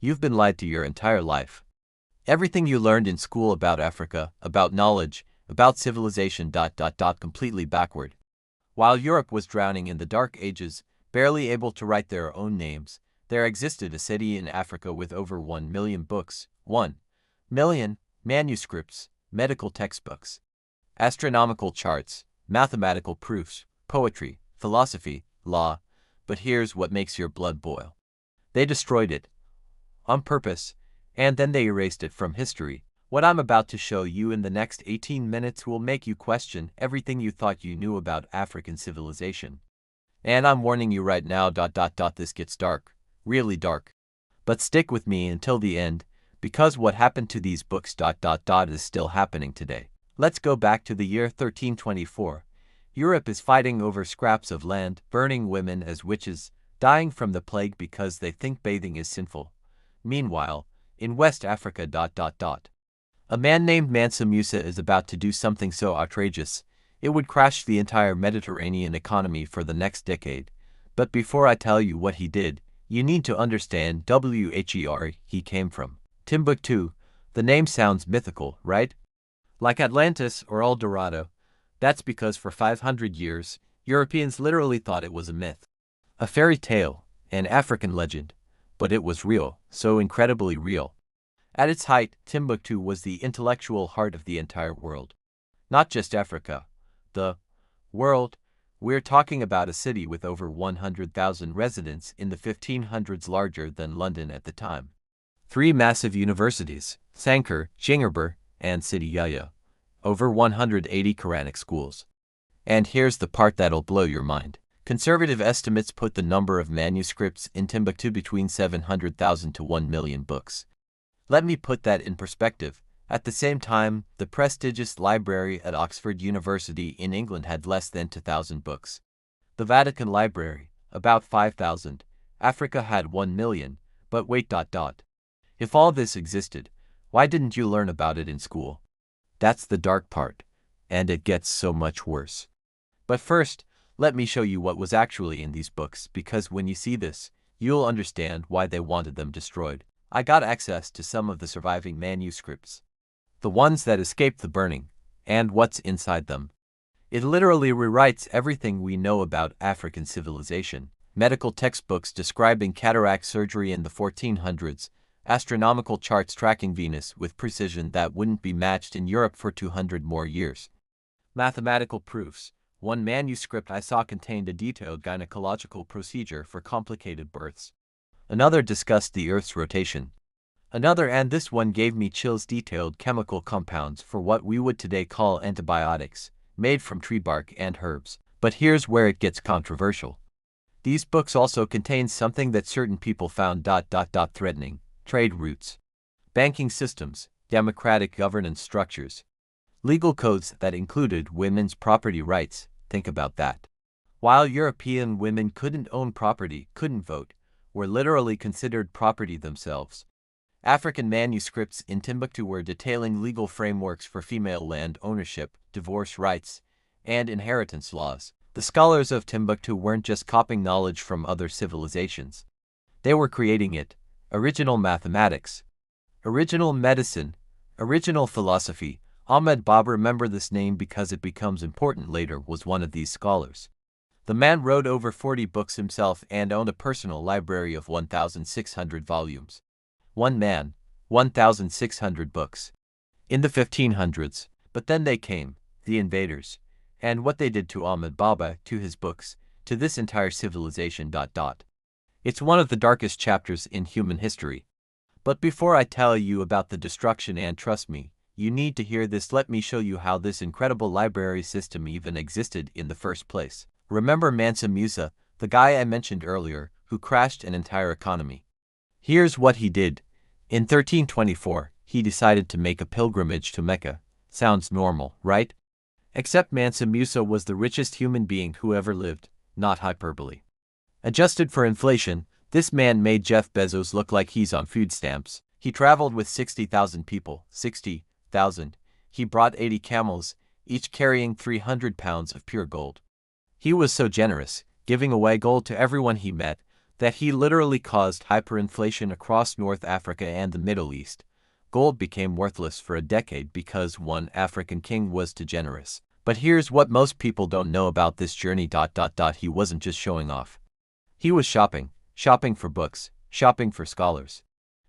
You've been lied to your entire life. Everything you learned in school about Africa, about knowledge, about civilization completely backward. While Europe was drowning in the Dark Ages, barely able to write their own names, there existed a city in Africa with over 1 million books, 1 million manuscripts, medical textbooks, astronomical charts, mathematical proofs, poetry, philosophy, law, but here's what makes your blood boil. They destroyed it, on purpose, and then they erased it from history. What I'm about to show you in the next 18 minutes will make you question everything you thought you knew about African civilization. And I'm warning you right now, this gets dark, really dark. But stick with me until the end, because what happened to these books is still happening today. Let's go back to the year 1324. Europe is fighting over scraps of land, burning women as witches, dying from the plague because they think bathing is sinful. Meanwhile, in West Africa a man named Mansa Musa is about to do something so outrageous, it would crash the entire Mediterranean economy for the next decade. But before I tell you what he did, you need to understand where he came from. Timbuktu, the name sounds mythical, right? Like Atlantis or El Dorado. That's because for 500 years, Europeans literally thought it was a myth, a fairy tale, an African legend. But it was real, so incredibly real. At its height, Timbuktu was the intellectual heart of the entire world. Not just Africa. The world. We're talking about a city with over 100,000 residents in the 1500s, larger than London at the time. 3 massive universities, Sankore, Jingerber, and Sidi Yahya. Over 180 Quranic schools. And here's the part that'll blow your mind. Conservative estimates put the number of manuscripts in Timbuktu between 700,000 to 1 million books. Let me put that in perspective. At the same time, the prestigious library at Oxford University in England had less than 2,000 books. The Vatican Library, about 5,000. Africa had 1 million, but wait. If all this existed, why didn't you learn about it in school? That's the dark part, and it gets so much worse. But first, let me show you what was actually in these books, because when you see this, you'll understand why they wanted them destroyed. I got access to some of the surviving manuscripts, the ones that escaped the burning, and what's inside them. It literally rewrites everything we know about African civilization. Medical textbooks describing cataract surgery in the 1400s, astronomical charts tracking Venus with precision that wouldn't be matched in Europe for 200 more years. Mathematical proofs. One manuscript I saw contained a detailed gynecological procedure for complicated births. Another discussed the Earth's rotation. Another, and this one gave me chills, detailed chemical compounds for what we would today call antibiotics, made from tree bark and herbs. But here's where it gets controversial. These books also contain something that certain people found threatening: trade routes, banking systems, democratic governance structures, legal codes that included women's property rights. Think about that. While European women couldn't own property, couldn't vote, were literally considered property themselves. African manuscripts in Timbuktu were detailing legal frameworks for female land ownership, divorce rights, and inheritance laws. The scholars of Timbuktu weren't just copying knowledge from other civilizations. They were creating it. Original mathematics, original medicine, original philosophy. Ahmed Baba, remember this name because it becomes important later, was one of these scholars. The man wrote over 40 books himself and owned a personal library of 1,600 volumes. One man, 1,600 books. In the 1500s, but then they came, the invaders, and what they did to Ahmed Baba, to his books, to this entire civilization. It's one of the darkest chapters in human history. But before I tell you about the destruction, and trust me, you need to hear this, let me show you how this incredible library system even existed in the first place. Remember Mansa Musa, the guy I mentioned earlier, who crashed an entire economy? Here's what he did. In 1324, he decided to make a pilgrimage to Mecca. Sounds normal, right? Except Mansa Musa was the richest human being who ever lived, not hyperbole. Adjusted for inflation, this man made Jeff Bezos look like he's on food stamps. He traveled with 60,000 people, 60,000. He brought 80 camels, each carrying 300 pounds of pure gold. He was so generous, giving away gold to everyone he met, that he literally caused hyperinflation across North Africa and the Middle East. Gold became worthless for a decade because one African king was too generous. But here's what most people don't know about this journey. He wasn't just showing off. He was shopping for books, shopping for scholars.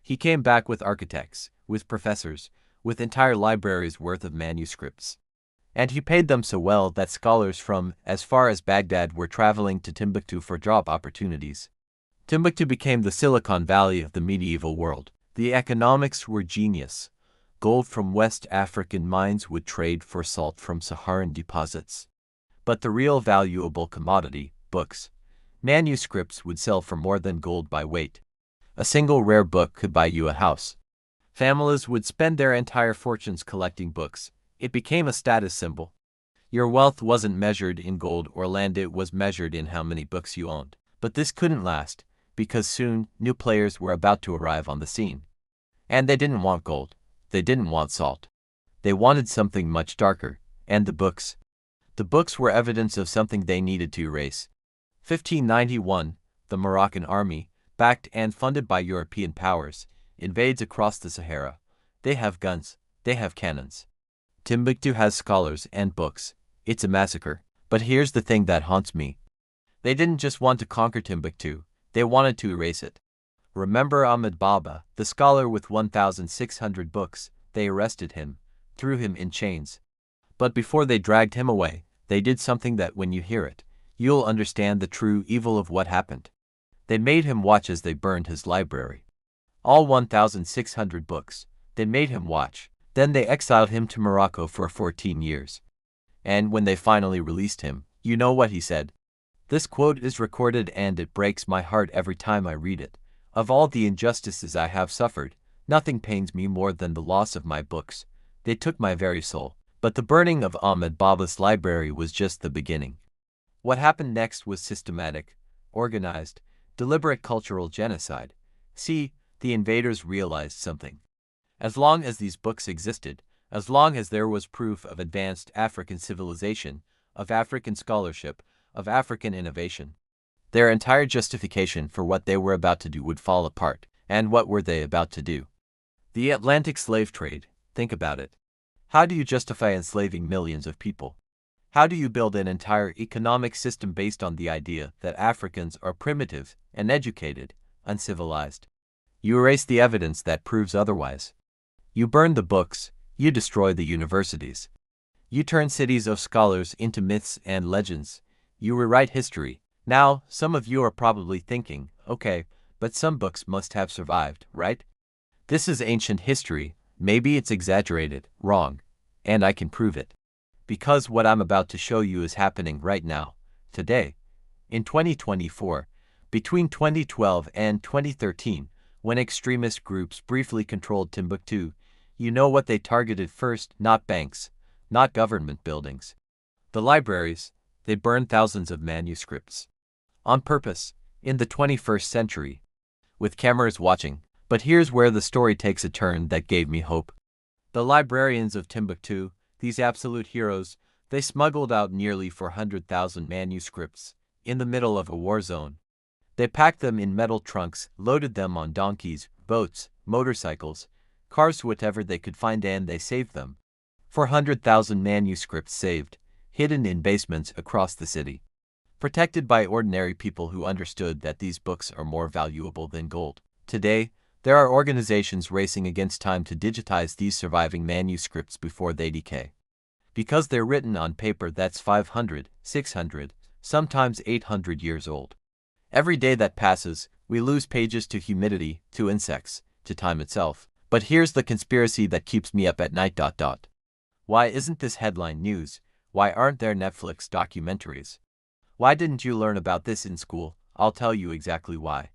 He came back with architects, with professors, with entire libraries worth of manuscripts. And he paid them so well that scholars from as far as Baghdad were traveling to Timbuktu for job opportunities. Timbuktu became the Silicon Valley of the medieval world. The economics were genius. Gold from West African mines would trade for salt from Saharan deposits. But the real valuable commodity, books, manuscripts, would sell for more than gold by weight. A single rare book could buy you a house. Families would spend their entire fortunes collecting books. It became a status symbol. Your wealth wasn't measured in gold or land, it was measured in how many books you owned. But this couldn't last, because soon new players were about to arrive on the scene. And they didn't want gold. They didn't want salt. They wanted something much darker, and the books. The books were evidence of something they needed to erase. 1591, the Moroccan army, backed and funded by European powers, invades across the Sahara. They have guns, they have cannons. Timbuktu has scholars and books. It's a massacre. But here's the thing that haunts me. They didn't just want to conquer Timbuktu, they wanted to erase it. Remember Ahmed Baba, the scholar with 1,600 books? They arrested him, threw him in chains. But before they dragged him away, they did something that when you hear it, you'll understand the true evil of what happened. They made him watch as they burned his library. All 1,600 books. They made him watch. Then they exiled him to Morocco for 14 years. And when they finally released him, you know what he said? This quote is recorded and it breaks my heart every time I read it. Of all the injustices I have suffered, nothing pains me more than the loss of my books. They took my very soul. But the burning of Ahmed Baba's library was just the beginning. What happened next was systematic, organized, deliberate cultural genocide. See, the invaders realized something. As long as these books existed, as long as there was proof of advanced African civilization, of African scholarship, of African innovation, their entire justification for what they were about to do would fall apart. And what were they about to do? The Atlantic slave trade. Think about it. How do you justify enslaving millions of people? How do you build an entire economic system based on the idea that Africans are primitive, uneducated, uncivilized? You erase the evidence that proves otherwise. You burn the books, you destroy the universities. You turn cities of scholars into myths and legends. You rewrite history. Now, some of you are probably thinking, okay, but some books must have survived, right? This is ancient history. Maybe it's exaggerated, wrong, and I can prove it. Because what I'm about to show you is happening right now, today, in 2024, between 2012 and 2013, when extremist groups briefly controlled Timbuktu. You know what they targeted first? Not banks, not government buildings. The libraries. They burned thousands of manuscripts. On purpose, in the 21st century, with cameras watching. But here's where the story takes a turn that gave me hope. The librarians of Timbuktu, these absolute heroes, they smuggled out nearly 400,000 manuscripts in the middle of a war zone. They packed them in metal trunks, loaded them on donkeys, boats, motorcycles, cars, whatever they could find, and they saved them. 400,000 manuscripts saved, hidden in basements across the city. Protected by ordinary people who understood that these books are more valuable than gold. Today, there are organizations racing against time to digitize these surviving manuscripts before they decay. Because they're written on paper that's 500, 600, sometimes 800 years old. Every day that passes, we lose pages to humidity, to insects, to time itself. But here's the conspiracy that keeps me up at night. Why isn't this headline news? Why aren't there Netflix documentaries? Why didn't you learn about this in school? I'll tell you exactly why.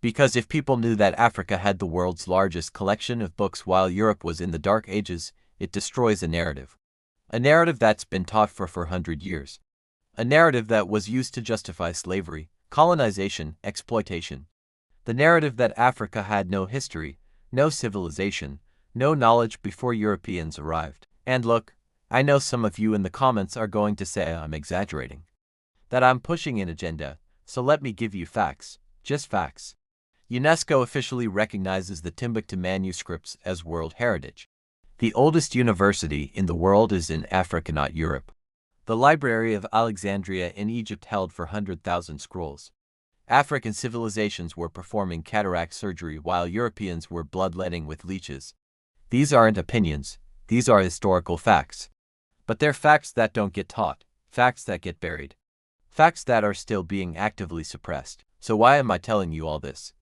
Because if people knew that Africa had the world's largest collection of books while Europe was in the Dark Ages, it destroys a narrative. A narrative that's been taught for 400 years. A narrative that was used to justify slavery, colonization, exploitation. The narrative that Africa had no history, no civilization, no knowledge before Europeans arrived. And look, I know some of you in the comments are going to say I'm exaggerating, that I'm pushing an agenda, so let me give you facts. Just facts. UNESCO officially recognizes the Timbuktu manuscripts as World Heritage. The oldest university in the world is in Africa, not Europe. The Library of Alexandria in Egypt held for 100,000 scrolls. African civilizations were performing cataract surgery while Europeans were bloodletting with leeches. These aren't opinions, these are historical facts. But they're facts that don't get taught, facts that get buried, facts that are still being actively suppressed. So why am I telling you all this?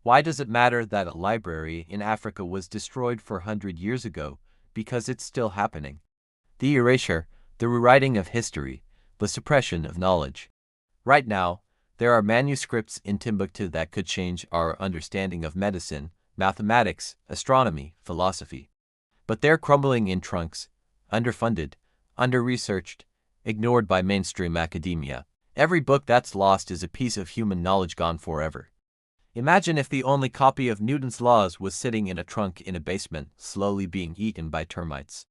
Why does it matter that a library in Africa was destroyed 400 years ago? Because it's still happening. The erasure, the rewriting of history, the suppression of knowledge. Right now, there are manuscripts in Timbuktu that could change our understanding of medicine, mathematics, astronomy, philosophy. But they're crumbling in trunks, underfunded, under-researched, ignored by mainstream academia. Every book that's lost is a piece of human knowledge gone forever. Imagine if the only copy of Newton's laws was sitting in a trunk in a basement, slowly being eaten by termites.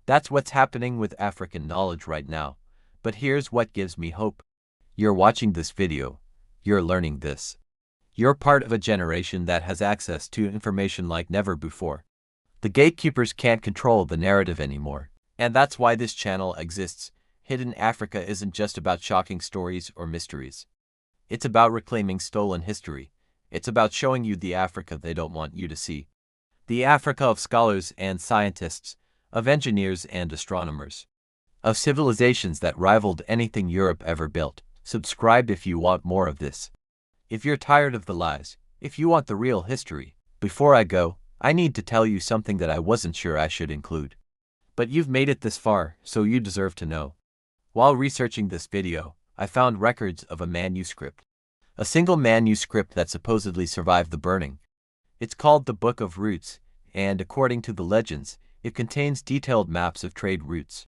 That's what's happening with African knowledge right now. But here's what gives me hope. You're watching this video. You're learning this. You're part of a generation that has access to information like never before. The gatekeepers can't control the narrative anymore. And that's why this channel exists. Hidden Africa isn't just about shocking stories or mysteries. It's about reclaiming stolen history. It's about showing you the Africa they don't want you to see. The Africa of scholars and scientists, of engineers and astronomers, of civilizations that rivaled anything Europe ever built. Subscribe if you want more of this. If you're tired of the lies, if you want the real history. Before I go, I need to tell you something that I wasn't sure I should include. But you've made it this far, so you deserve to know. While researching this video, I found records of a manuscript. A single manuscript that supposedly survived the burning. It's called the Book of Roots, and according to the legends, it contains detailed maps of trade routes.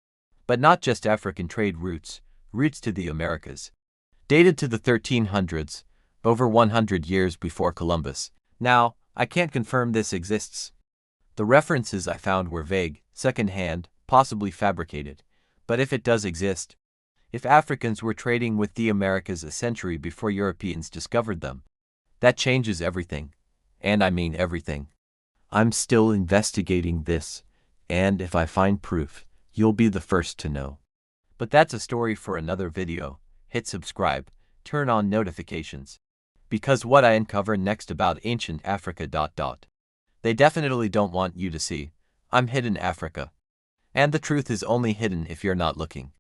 But not just African trade routes, routes to the Americas. Dated to the 1300s, over 100 years before Columbus. Now, I can't confirm this exists. The references I found were vague, second-hand, possibly fabricated. But if it does exist, if Africans were trading with the Americas a century before Europeans discovered them, that changes everything. And I mean everything. I'm still investigating this, and if I find proof, you'll be the first to know. But that's a story for another video. Hit subscribe, turn on notifications. Because what I uncover next about ancient Africa ... they definitely don't want you to see. I'm Hidden Africa. And the truth is only hidden if you're not looking.